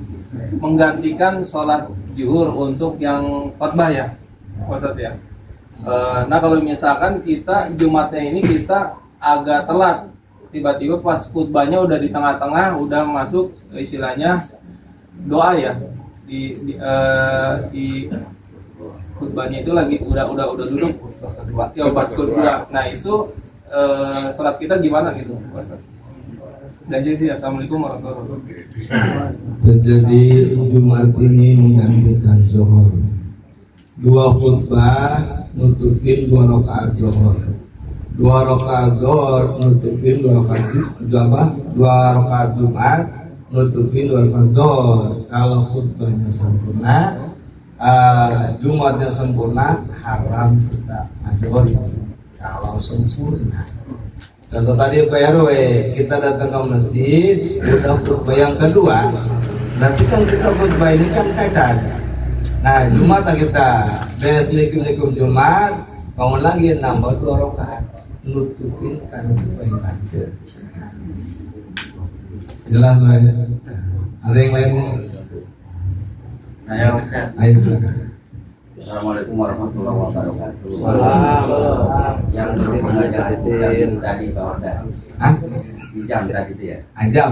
menggantikan sholat zuhur untuk yang khotbah ya, Ustaz ya. Nah kalau misalkan kita Jumatnya ini kita agak telat, tiba-tiba pas khutbahnya udah di tengah-tengah, udah masuk istilahnya doa ya, si khutbahnya itu lagi udah duduk ya khutbah. Nah itu sholat kita gimana gitu, Ustaz? Dan jadi assalamualaikum warahmatullahi wabarakatuh. Terjadi Jumat ini menggantikan zuhur. 2 khutbah nutupin 2 rakaat zuhur. 2 rakaat zuhur nutupin 2 rakaat Jumat. nutupin wal fardhu. Kalau khutbahnya sempurna, Jumatnya sempurna, haram kita ngadori. Kalau sempurna, contoh tadi Pak RW, kita datang ke masjid, udah khutbah yang kedua, nanti kan kita khutbah ini kan kaitan. Nah, Jumat kita beres nikum Jumat, bangun lagi nambah 2 rakaat, nutupin kan khutbah yang tadi. Jelas lah ya. Ada yang lainnya? Ayo Ustaz. Ayo silakan. Assalamualaikum warahmatullahi wabarakatuh. Waalaikumsalam. Yang dulu mengajar tadi Pak Ustaz. Hah? Ijam tadi itu ya. Ajam.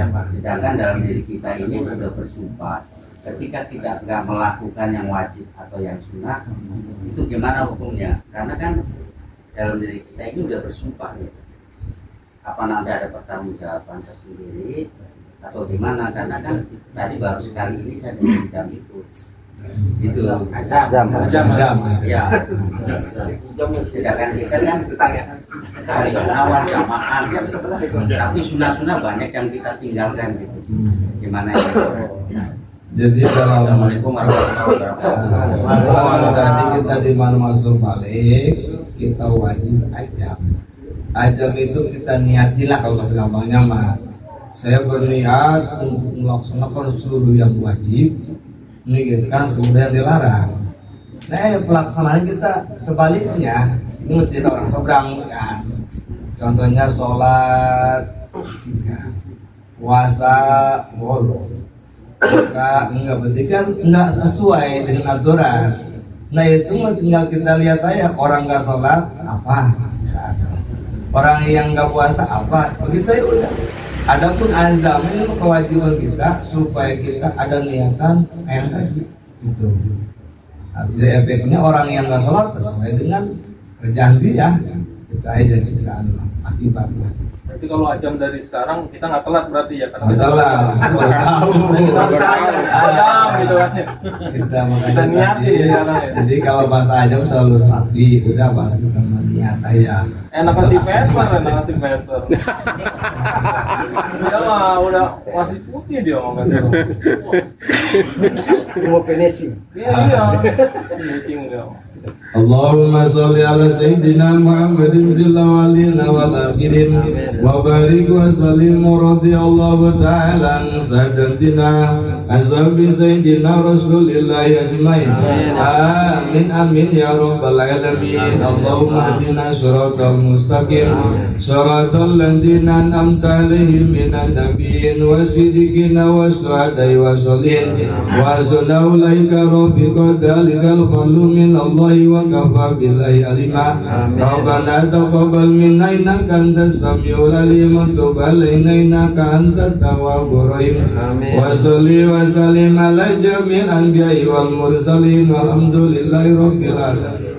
Pak. Sedangkan dalam diri kita ini sudah bersumpah. Ketika kita nggak melakukan yang wajib atau yang sunnah, itu gimana hukumnya? Karena kan dalam diri kita ini udah bersumpah gitu. Apa nanti ada pertanggungjawaban tersendiri atau gimana? Karena kan tadi baru sekali ini saya dengar jam itu Ajam. ya. Sedangkan kita kan hari awal jamaah, tapi sunah banyak yang kita tinggalkan gitu. Gimana ya? Jadi kalau Assalamualaikum warahmatullahi wabarakatuh. kalau tadi kita di mana masuk balik, kita wajib ajam. Ajam itu kita niatilah, kalau bahasa gampangnya mah, saya berniat untuk melaksanakan seluruh yang wajib, meninggalkan seluruh yang dilarang. Nah, pelaksanaan kita sebaliknya, ini mencerita orang seberang kan. Contohnya sholat 3, puasa bolong, enggak, berarti kan enggak sesuai dengan aturan. Nah, itu tinggal kita lihat aja, orang nggak sholat apa, orang yang nggak puasa apa, begitu ya udah. Adapun azam ini kewajiban kita supaya kita ada niatan yang tadi itu. Nah, jadi efeknya orang yang nggak sholat sesuai dengan kerjaan dia, kita aja siksaan akibatnya. Berarti kalau ajam dari sekarang kita nggak telat berarti ya? Karena kita Telat, baru tahu. ajam gitu kan. Kita makanya Kita niatin tadi, sekarang ya. jadi kalau bahasa ajam terlalu rapi, udah bahas kita niat aja. Enakan si Peter. Dia mah udah masih putih dia ngomongnya. Mau finishing. Iya. Finishing dia. Allahumma sholli ala sayyidina Muhammadin fil awwalin wal akhirin wa barik wa sallim radhiyallahu ta'ala an sayyidatina ashabi sayyidina Rasulillah ajmain. Amin ya rabbal alamin. Allahumma hdina siratal mustaqim siratal ladzina an'amta 'alaihim minan nabiyyin wasiddiqina wasyuhada'i wassalihin wa sallallahu alaika rabbika dzalikal fadlu min Allah wa kafa billahi alima. Rabbana taqabbal minna innaka antas samiul alim wa tub alaina innaka antat tawwabur rahim. Wa sholli wa sallim ala jamil anbiya'i wal mursalin walhamdulillahi rabbil alamin.